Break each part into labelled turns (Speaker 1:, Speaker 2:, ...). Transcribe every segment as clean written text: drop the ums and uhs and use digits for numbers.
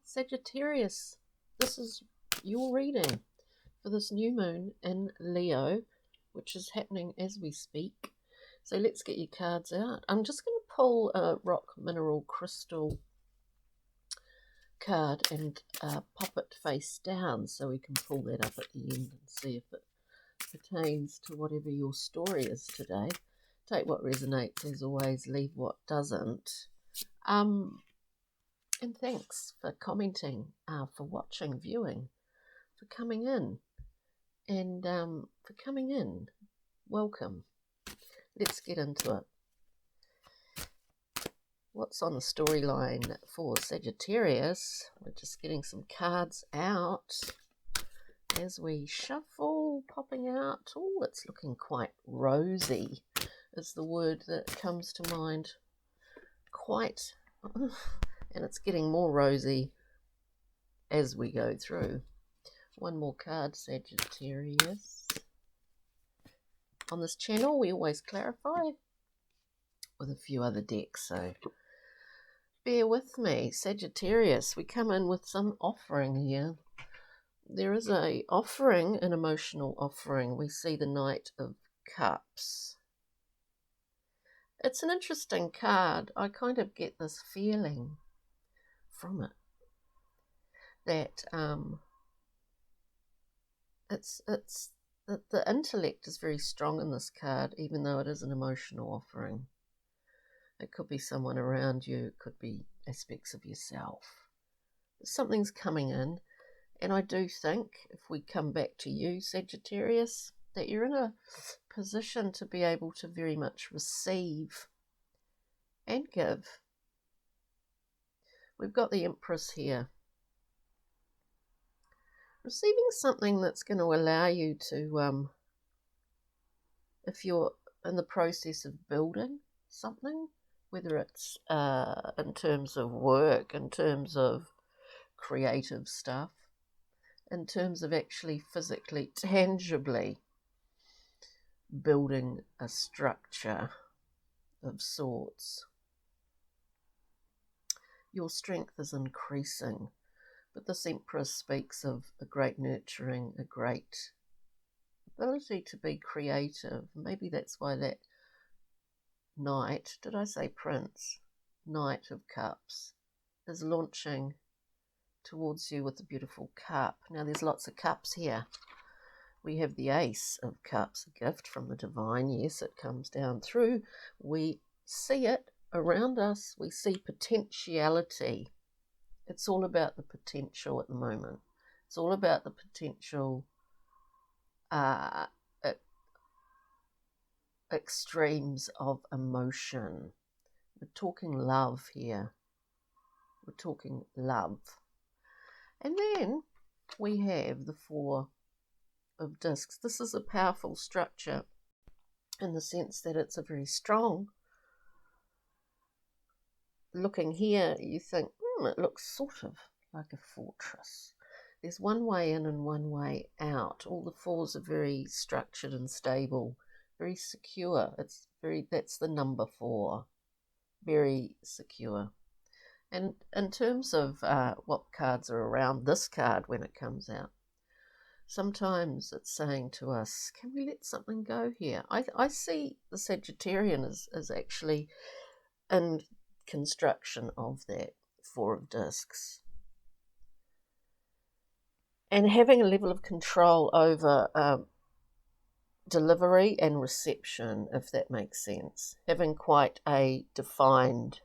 Speaker 1: Sagittarius. This is your reading for this new moon in Leo, which is happening as we speak. So let's get your cards out. I'm just going to pull a rock mineral crystal card and pop it face down so we can pull that up at the end and see if it pertains to whatever your story is today. Take what resonates, as always, leave what doesn't. And thanks for commenting, for watching, viewing, for coming in, and for coming in. Welcome. Let's get into it. What's on the storyline for Sagittarius? We're just getting some cards out as we shuffle, popping out. Oh, it's looking quite rosy is the word that comes to mind. Quite, and it's getting more rosy as we go through. One more card, Sagittarius. On this channel, we always clarify with a few other decks, so bear with me. Sagittarius, we come in with some offering here. There is a offering, an emotional offering. We see the Knight of Cups. It's an interesting card. I kind of get this feeling from it that the intellect is very strong in this card, even though it is an emotional offering. It could be someone around you, it could be aspects of yourself. Something's coming in, and I do think, if we come back to you, Sagittarius, that you're in a position to be able to very much receive and give. We've got the Empress here. Receiving something that's going to allow you to, if you're in the process of building something, whether it's in terms of work, in terms of creative stuff, in terms of actually physically, tangibly building a structure of sorts, your strength is increasing. But this Empress speaks of a great nurturing, a great ability to be creative. Maybe that's why that Knight, did I say Prince? Knight of Cups is launching towards you with a beautiful cup. Now there's lots of cups here. We have the Ace of Cups, a gift from the divine. Yes, it comes down through. We see it around us. We see potentiality. It's all about the potential at the moment. It's all about the potential extremes of emotion. We're talking love here. We're talking love. And then we have the Four of Discs. This is a powerful structure in the sense that it's a very strong. Looking here, you think, it looks sort of like a fortress. There's one way in and one way out. All the fours are very structured and stable, very secure. That's the number 4, very secure. And in terms of what cards are around this card when it comes out, sometimes it's saying to us, can we let something go here? I see the Sagittarian as actually in construction of that Four of Discs. And having a level of control over delivery and reception, if that makes sense. Having quite a defined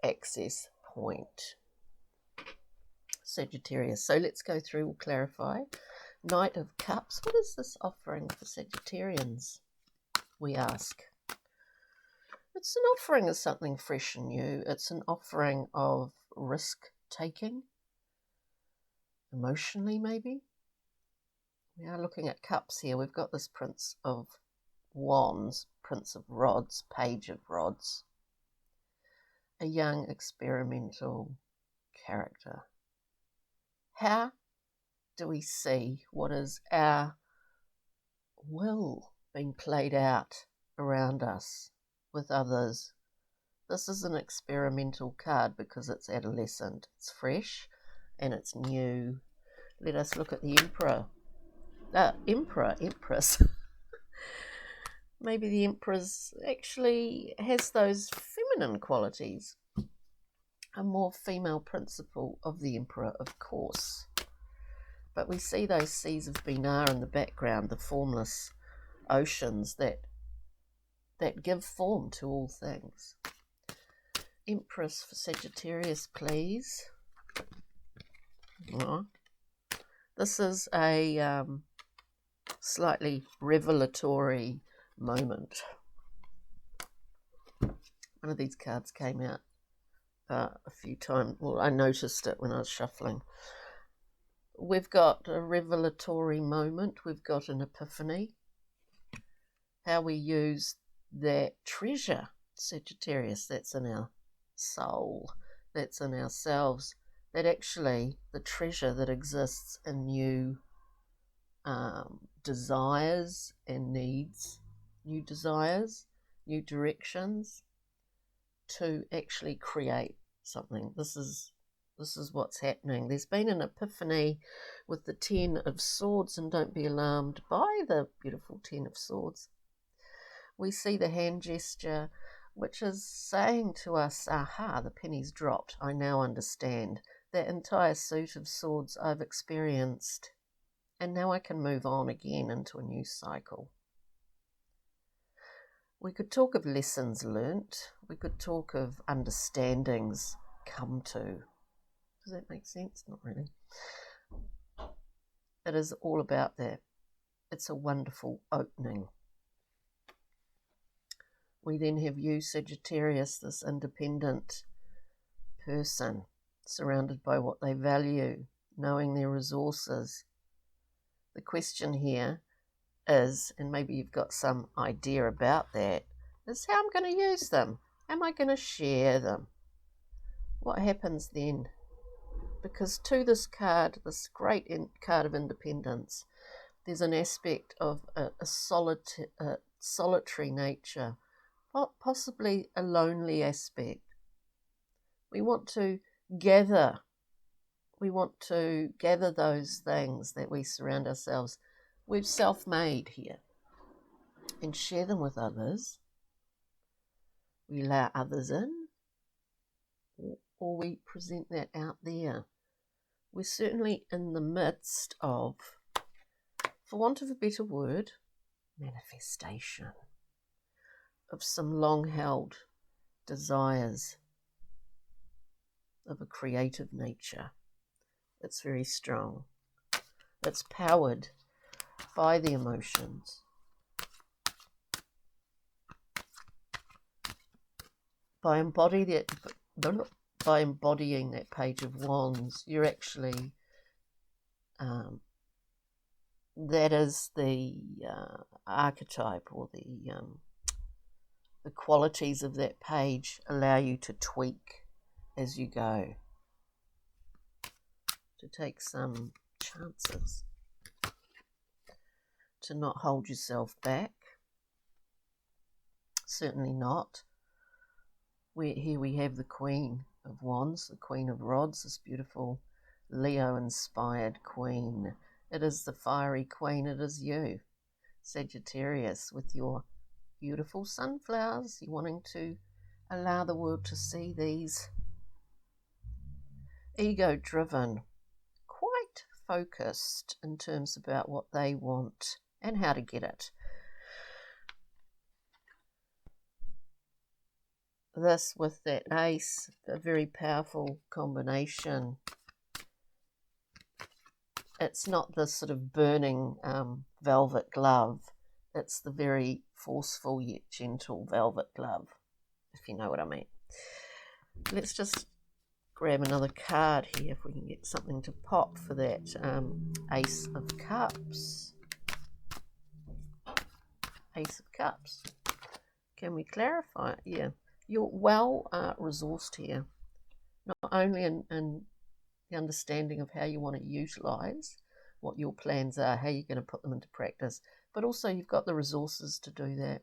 Speaker 1: access point. Sagittarius. So let's go through, we'll clarify. Knight of Cups. What is this offering for Sagittarians? We ask. It's an offering of something fresh and new. It's an offering of risk-taking. Emotionally, maybe. We are looking at cups here. We've got this Prince of Wands, Prince of Rods, Page of Rods. A young experimental character. How do we see what is our will being played out around us with others This is an experimental card because it's adolescent, it's fresh, and it's new. Let us look at the Emperor. Empress. Maybe the Empress actually has those feminine qualities. A more female principle of the Emperor, of course. But we see those seas of Binah in the background, the formless oceans that give form to all things. Empress for Sagittarius, please. This is a slightly revelatory moment. One of these cards came out a few times. Well, I noticed it when I was shuffling. We've got a revelatory moment. We've got an epiphany. How we use that treasure, Sagittarius, that's in our soul, that's in ourselves, that actually the treasure that exists in new desires and needs, new desires, new directions, to actually create something. This is what's happening. There's been an epiphany with the Ten of Swords, and don't be alarmed by the beautiful Ten of Swords. We see the hand gesture, which is saying to us, aha, the penny's dropped. I now understand. That entire suit of swords I've experienced, and now I can move on again into a new cycle. We could talk of lessons learnt. We could talk of understandings come to. Does that make sense? Not really. It is all about that. It's a wonderful opening. We then have you, Sagittarius, this independent person, surrounded by what they value, knowing their resources. The question here is, and maybe you've got some idea about that, is how I'm going to use them. Am I going to share them? What happens then? Because to this card, this great card of independence, there's an aspect of a solitary nature, possibly a lonely aspect. We want to gather those things that we surround ourselves. We've self-made here and share them with others. We allow others in, or we present that out there. We're certainly in the midst of, for want of a better word, manifestation of some long-held desires of a creative nature. It's very strong. It's powered by the emotions. By embodying that Page of Wands, you're actually, that is the archetype, or the qualities of that page allow you to tweak as you go, to take some chances, to not hold yourself back. Certainly not. Here we have the Queen of Wands, the Queen of Rods, this beautiful Leo-inspired queen. It is the fiery queen. It is you, Sagittarius, with your beautiful sunflowers. You're wanting to allow the world to see these. Ego-driven, quite focused in terms about what they want and how to get it. This with that ace, a very powerful combination. It's not the sort of burning velvet glove. It's the very forceful yet gentle velvet glove, if you know what I mean. Let's just grab another card here if we can get something to pop for that Ace of Cups. Ace of Cups. Can we clarify it? Yeah. You're well resourced here, not only in the understanding of how you want to utilise what your plans are, how you're going to put them into practice, but also you've got the resources to do that.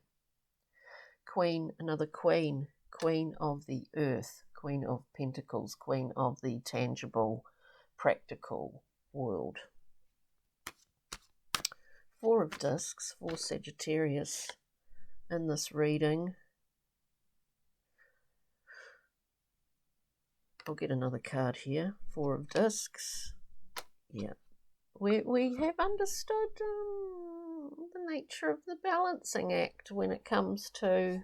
Speaker 1: Queen, another queen, Queen of the Earth, Queen of Pentacles, Queen of the tangible, practical world. Four of Discs for Sagittarius in this reading. I'll get another card here. Four of Discs. Yeah. We have understood the nature of the balancing act when it comes to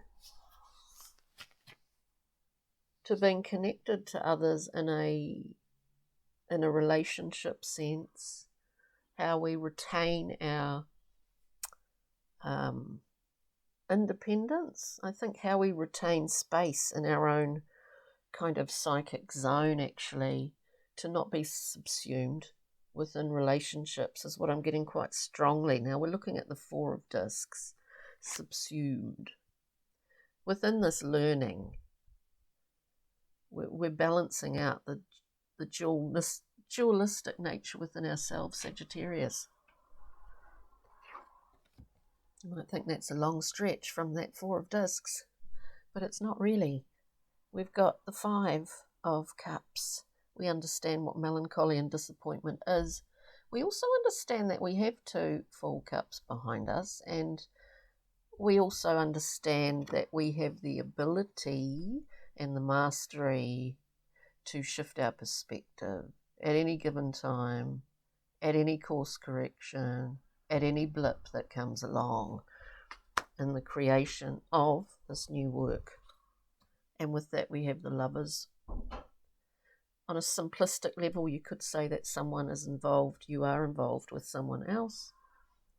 Speaker 1: being connected to others in a relationship sense, how we retain our independence. I think how we retain space in our own kind of psychic zone, actually, to not be subsumed within relationships is what I'm getting quite strongly. Now we're looking at the Four of Discs, subsumed. Within this learning, we're balancing out the dualistic nature within ourselves, Sagittarius. You might think that's a long stretch from that Four of Discs, but it's not really. We've got the Five of Cups. We understand what melancholy and disappointment is. We also understand that we have two full cups behind us, and we also understand that we have the ability and the mastery to shift our perspective at any given time, at any course correction, at any blip that comes along in the creation of this new work. And with that, we have the Lovers. On a simplistic level, you could say that someone is involved, you are involved with someone else,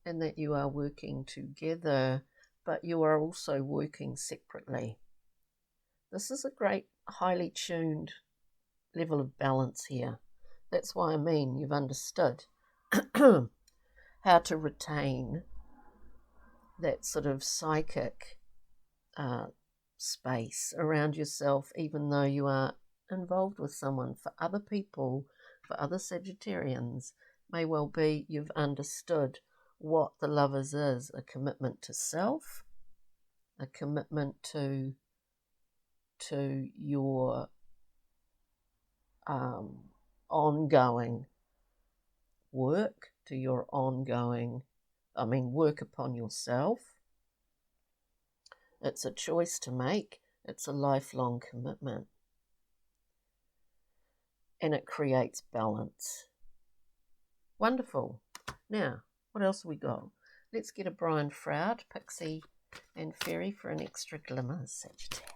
Speaker 1: and that you are working together, but you are also working separately. This is a great, highly tuned level of balance here. That's why I mean you've understood how to retain that sort of psychic space around yourself, even though you are involved with someone. For other people, for other Sagittarians, may well be you've understood what the Lovers is: a commitment to self, a commitment to your ongoing work, to your ongoing, work upon yourself. It's a choice to make. It's a lifelong commitment. And it creates balance. Wonderful. Now, what else have we got? Let's get a Brian Froud, Pixie and Fairy for an extra glimmer, Sagittarius.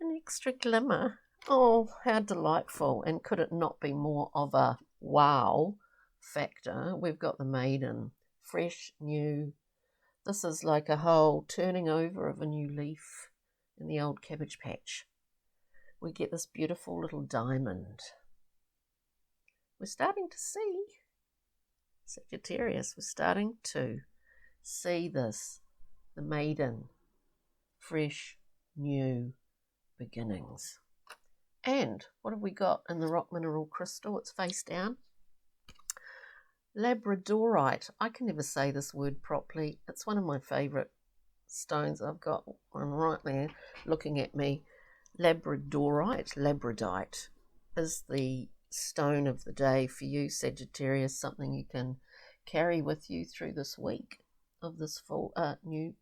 Speaker 1: An extra glimmer. Oh, how delightful. And could it not be more of a wow factor? We've got the Maiden. Fresh, new. This is like a whole turning over of a new leaf in the old cabbage patch. We get this beautiful little diamond. We're starting to see, Sagittarius, we're starting to see this, the Maiden, fresh, new beginnings. And what have we got in the rock mineral crystal? It's face down. Labradorite. I can never say this word properly. It's one of my favourite stones. I've got one right there looking at me. Labradorite is the stone of the day for you, Sagittarius, something you can carry with you through this week of this full new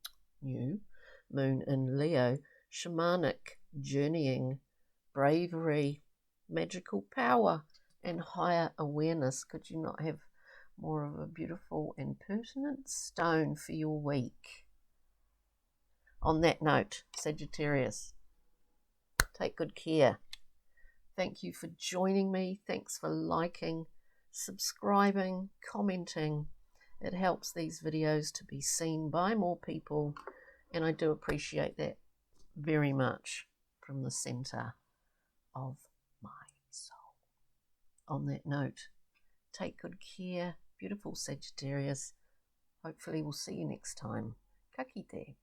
Speaker 1: moon in Leo. Shamanic journeying, bravery, magical power, and higher awareness. Could you not have more of a beautiful and pertinent stone for your week? On that note, Sagittarius, take good care. Thank you for joining me. Thanks for liking, subscribing, commenting. It helps these videos to be seen by more people, and I do appreciate that very much from the center of my soul. On that note, take good care, beautiful Sagittarius. Hopefully we'll see you next time. Ka kite.